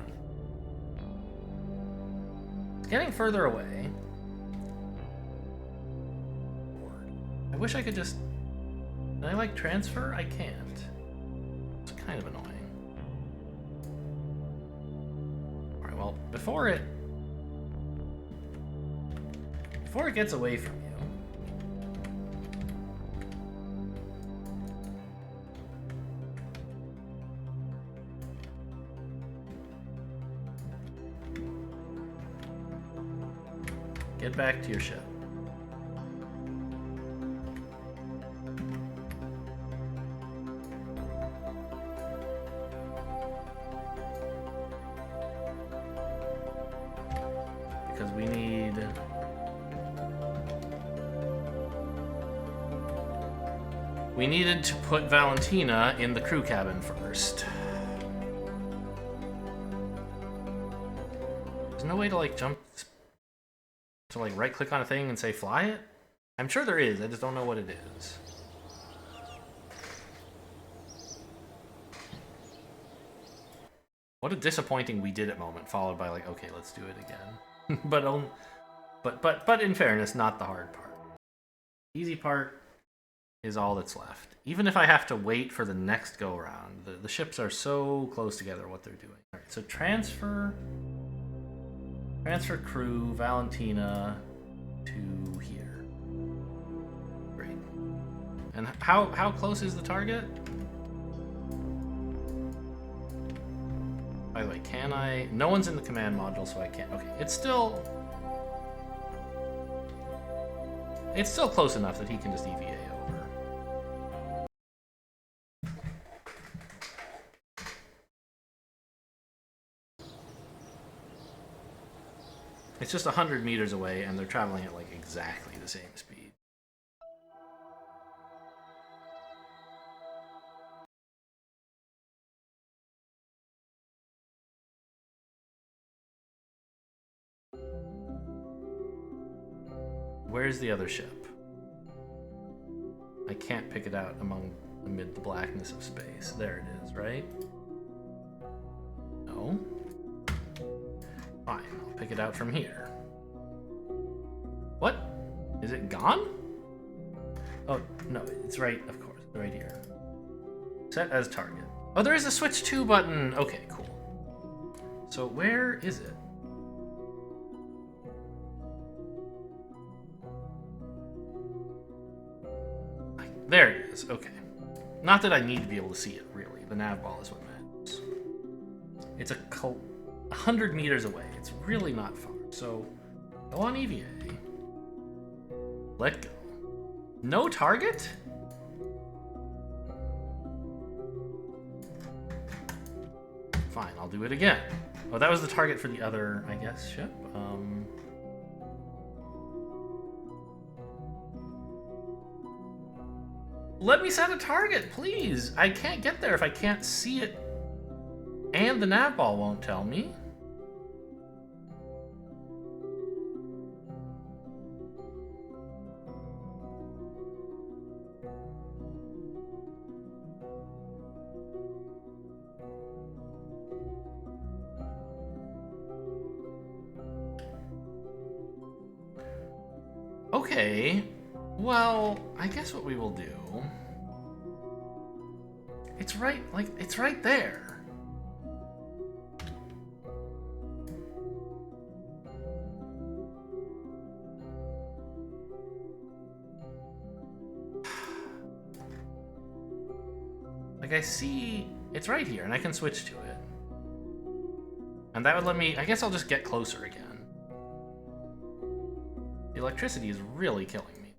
It's getting further away. I wish I could just... Can I, like, transfer? I can't. It's kind of annoying. Alright, well, before it gets away from you... Get back to your ship. Because we needed to put Valentina in the crew cabin first. There's no way to, like, jump... To, like, right-click on a thing and say fly it? I'm sure there is, I just don't know what it is. What a disappointing we did it moment, followed by, like, okay, let's do it again. But in fairness, not the hard part. Easy part is all that's left. Even if I have to wait for the next go-round, the ships are so close together what they're doing. All right, so transfer crew, Valentina to here. Great. And how close is the target? By the way, can I... No one's in the command module, so I can't... Okay, it's still close enough that he can just EVA over. It's just 100 meters away, and they're traveling at like exactly the same speed. Where's the other ship? I can't pick it out amid the blackness of space. There it is, right? No. Fine, I'll pick it out from here. What? Is it gone? Oh, no, it's right, of course, right here. Set as target. Oh, there is a switch to button. Okay, cool. So where is it? There it is, okay. Not that I need to be able to see it, really. The nav ball is what matters. It's 100 meters away. It's really not far. So, go on EVA. Let go. No target? Fine, I'll do it again. Oh, that was the target for the other, I guess, ship? Let me set a target, please! I can't get there if I can't see it, and the nav ball won't tell me. Okay, well, I guess what we will do... It's right there. Like, I see... It's right here, and I can switch to it. And that would let me... I guess I'll just get closer again. The electricity is really killing me.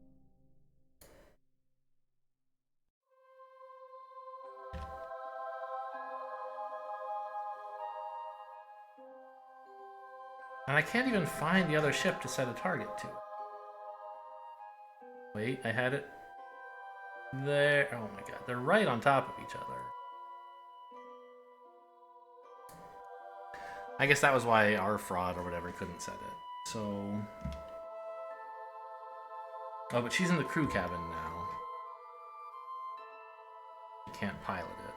And I can't even find the other ship to set a target to. Wait, I had it there. Oh my god, they're right on top of each other. I guess that was why Arfrod or whatever couldn't set it. So... Oh, but she's in the crew cabin now. You can't pilot it.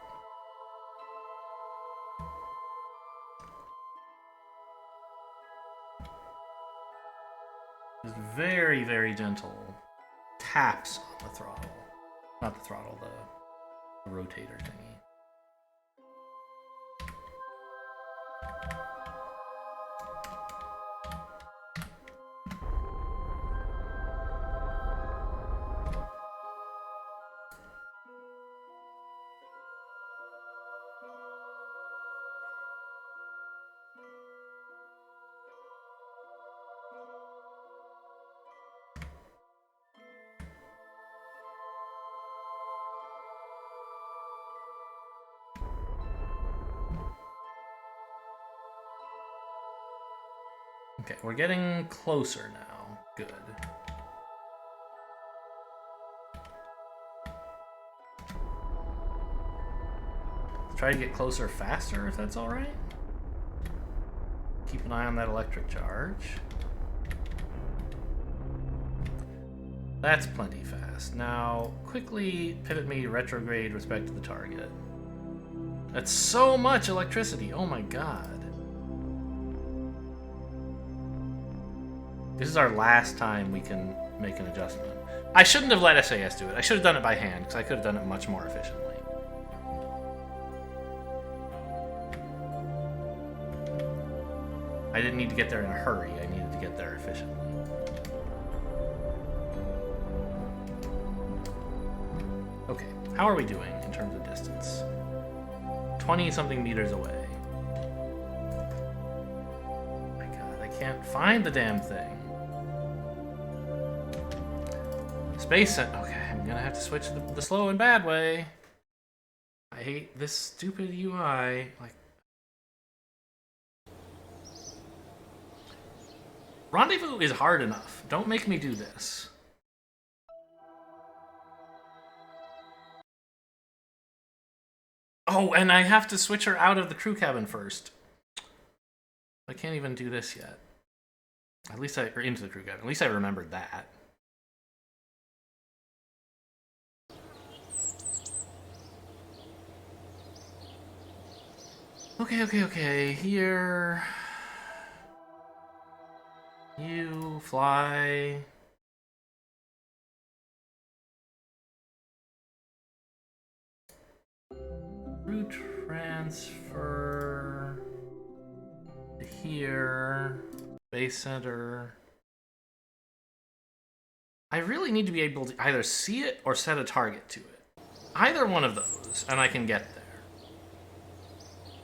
Just very, very gentle taps on the throttle. Not the throttle, the rotator thingy. Okay, we're getting closer now. Good. Let's try to get closer faster, if that's alright. Keep an eye on that electric charge. That's plenty fast. Now, quickly pivot me retrograde respect to the target. That's so much electricity. Oh my god. This is our last time we can make an adjustment. I shouldn't have let SAS do it. I should have done it by hand, because I could have done it much more efficiently. I didn't need to get there in a hurry. I needed to get there efficiently. Okay, how are we doing in terms of distance? 20-something meters away. Oh my god, I can't find the damn thing. Space Center. Okay, I'm gonna have to switch the slow and bad way. I hate this stupid UI. Like, rendezvous is hard enough. Don't make me do this. Oh, and I have to switch her out of the crew cabin first. I can't even do this yet. At least or into the crew cabin. At least I remembered that. Okay. Here. You fly. Crew transfer to here. Base center. I really need to be able to either see it or set a target to it. Either one of those, and I can get there.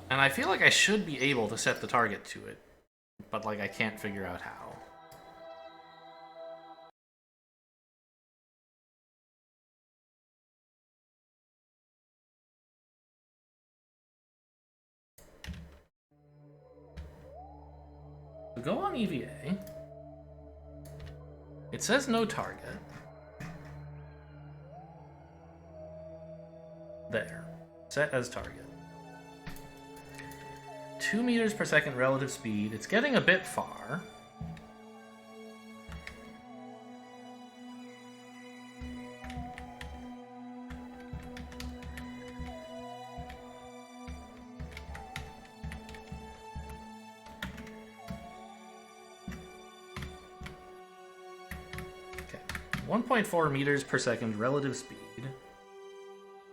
And I feel like I should be able to set the target to it, but like I can't figure out how. So go on EVA. It says no target. There. Set as target. 2 meters per second relative speed. It's getting a bit far. Okay. 1.4 meters per second relative speed.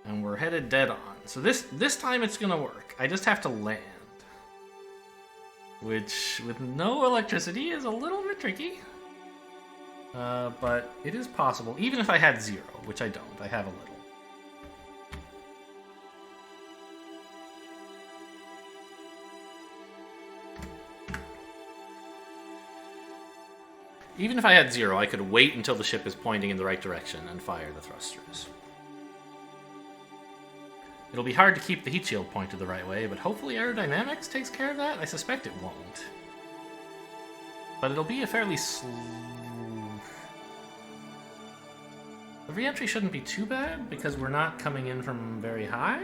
And we're headed dead on. So this time it's gonna work. I just have to land. Which, with no electricity, is a little bit tricky. But it is possible, even if I had 0, which I don't. I have a little. Even if I had 0, I could wait until the ship is pointing in the right direction and fire the thrusters. It'll be hard to keep the heat shield pointed the right way, but hopefully aerodynamics takes care of that. I suspect it won't. But it'll be a fairly smooth... The re-entry shouldn't be too bad, because we're not coming in from very high.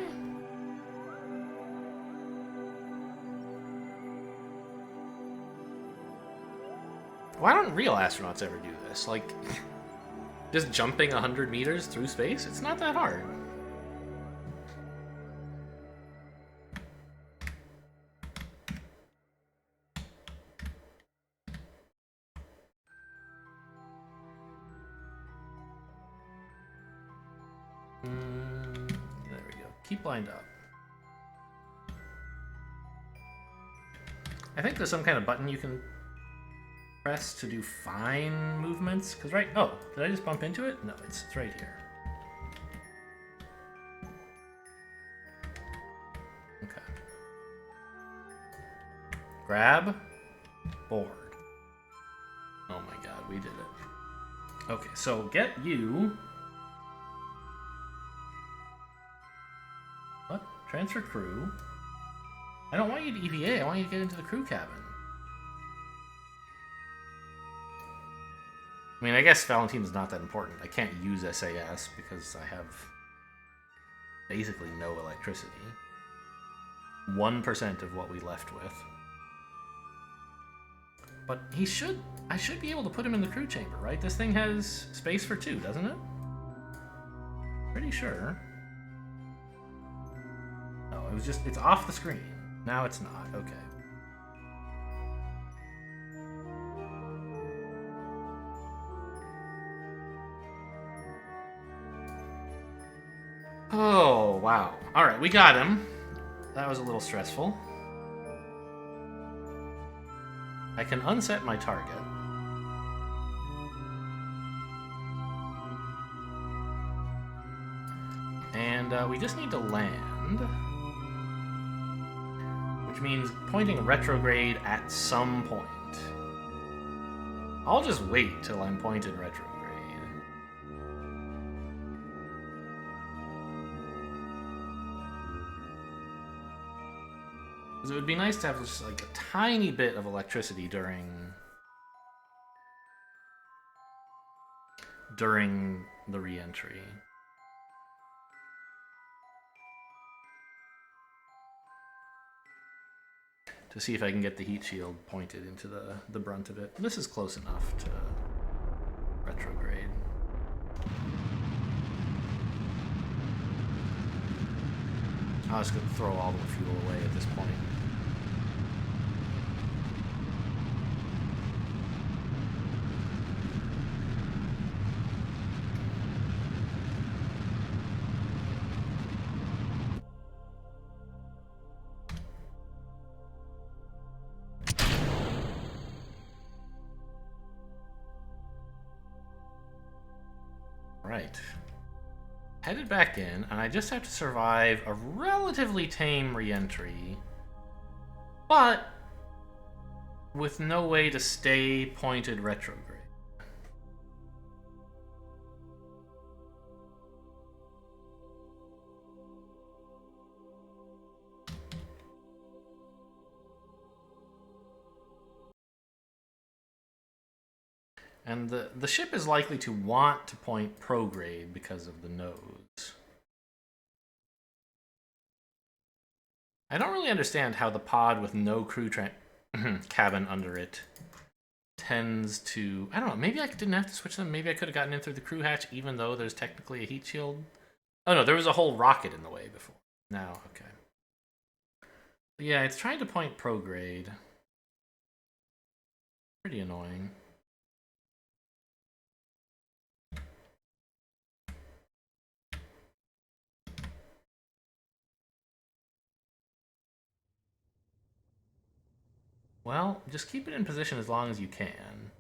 Why don't real astronauts ever do this? Like, just jumping 100 meters through space? It's not that hard. There we go. Keep lined up. I think there's some kind of button you can press to do fine movements. Because right... Oh, did I just bump into it? No, it's right here. Okay. Grab. Board. Oh my god, we did it. Okay, so get you... What? Transfer crew? I don't want you to EVA, I want you to get into the crew cabin. I mean, I guess Valentina's not that important. I can't use SAS because I have basically no electricity. 1% of what we left with. But I should be able to put him in the crew chamber, right? This thing has space for 2, doesn't it? Pretty sure. No, it's off the screen. Now it's not, okay. Oh, wow. Alright, we got him. That was a little stressful. I can unset my target. And we just need to land. Which means pointing retrograde at some point. I'll just wait till I'm pointed retrograde. Because it would be nice to have just like a tiny bit of electricity during the re-entry. To see if I can get the heat shield pointed into the brunt of it. This is close enough to retrograde. I was going to throw all the fuel away at this point. Right. Headed back in, and I just have to survive a relatively tame re-entry, but with no way to stay pointed retrograde. And the ship is likely to want to point prograde because of the nose. I don't really understand how the pod with no crew cabin under it tends to... I don't know, maybe I didn't have to switch them. Maybe I could have gotten in through the crew hatch even though there's technically a heat shield. Oh no, there was a whole rocket in the way before. Now, okay. But yeah, it's trying to point prograde. Pretty annoying. Well, just keep it in position as long as you can.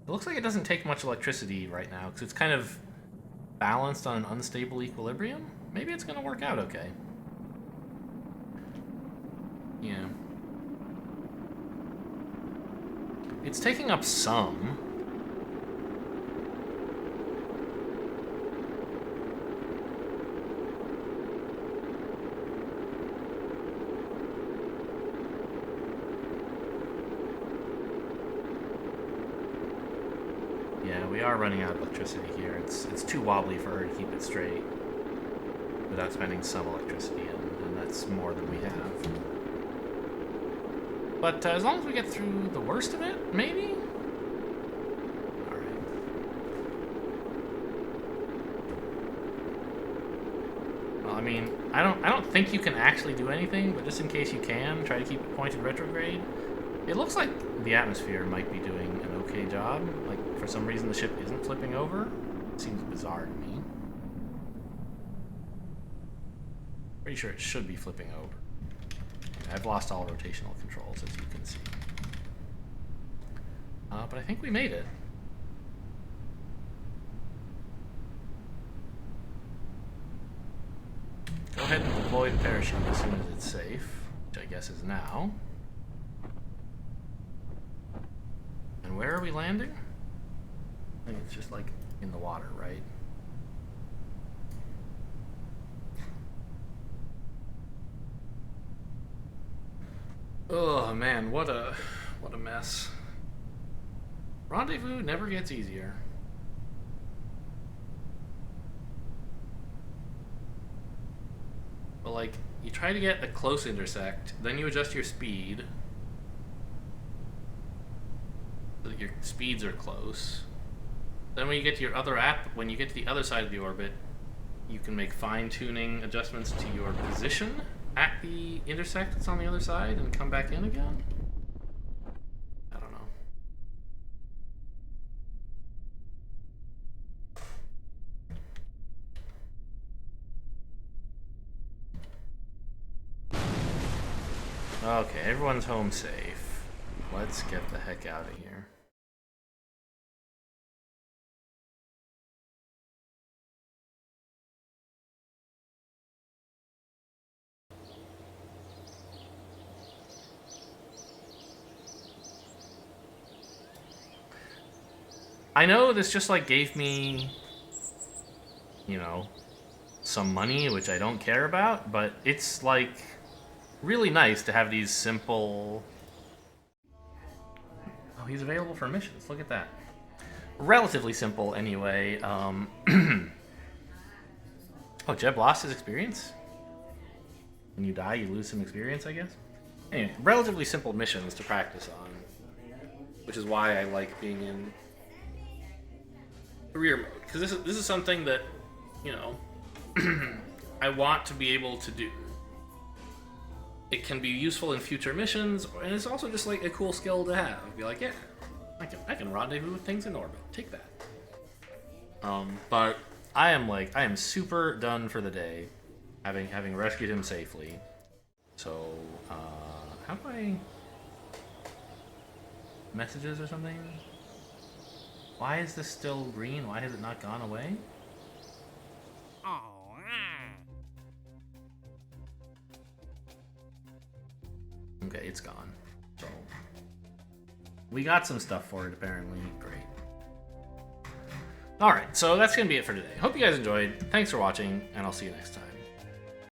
It looks like it doesn't take much electricity right now, because it's kind of balanced on an unstable equilibrium. Maybe it's going to work out okay. Yeah. It's taking up some. We are running out of electricity here. It's too wobbly for her to keep it straight without spending some electricity, and that's more than we have. But as long as we get through the worst of it, maybe? Alright. Well, I mean, I don't think you can actually do anything, but just in case you can, try to keep it pointed retrograde. It looks like the atmosphere might be doing an okay job. Like, for some reason the ship isn't flipping over. It seems bizarre to me. Pretty sure it should be flipping over. I've lost all rotational controls, as you can see. But I think we made it. Go ahead and deploy the parachute as soon as it's safe, which I guess is now. And where are we landing? I think it's just like in the water, right? Oh man, what a mess. Rendezvous never gets easier. But like, you try to get a close intersect, then you adjust your speed so that your speeds are close. Then when you get to your other when you get to the other side of the orbit, you can make fine-tuning adjustments to your position at the intersect that's on the other side and come back in again? I don't know. Okay, everyone's home safe. Let's get the heck out of here. I know this just like gave me, you know, some money, which I don't care about, but it's like really nice to have these simple... Oh, he's available for missions. Look at that. Relatively simple, anyway. Oh, Jeb lost his experience? When you die, you lose some experience, I guess? Anyway, relatively simple missions to practice on. Which is why I like being in career mode. Because this is something that, you know, I want to be able to do. It can be useful in future missions, and it's also just like a cool skill to have. Be like, yeah, I can rendezvous with things in orbit. Take that. But I am super done for the day, having rescued him safely. So, how do I messages or something? Why is this still green? Why has it not gone away? Okay, it's gone. So we got some stuff for it, apparently. Great. Alright, so that's going to be it for today. Hope you guys enjoyed. Thanks for watching, and I'll see you next time.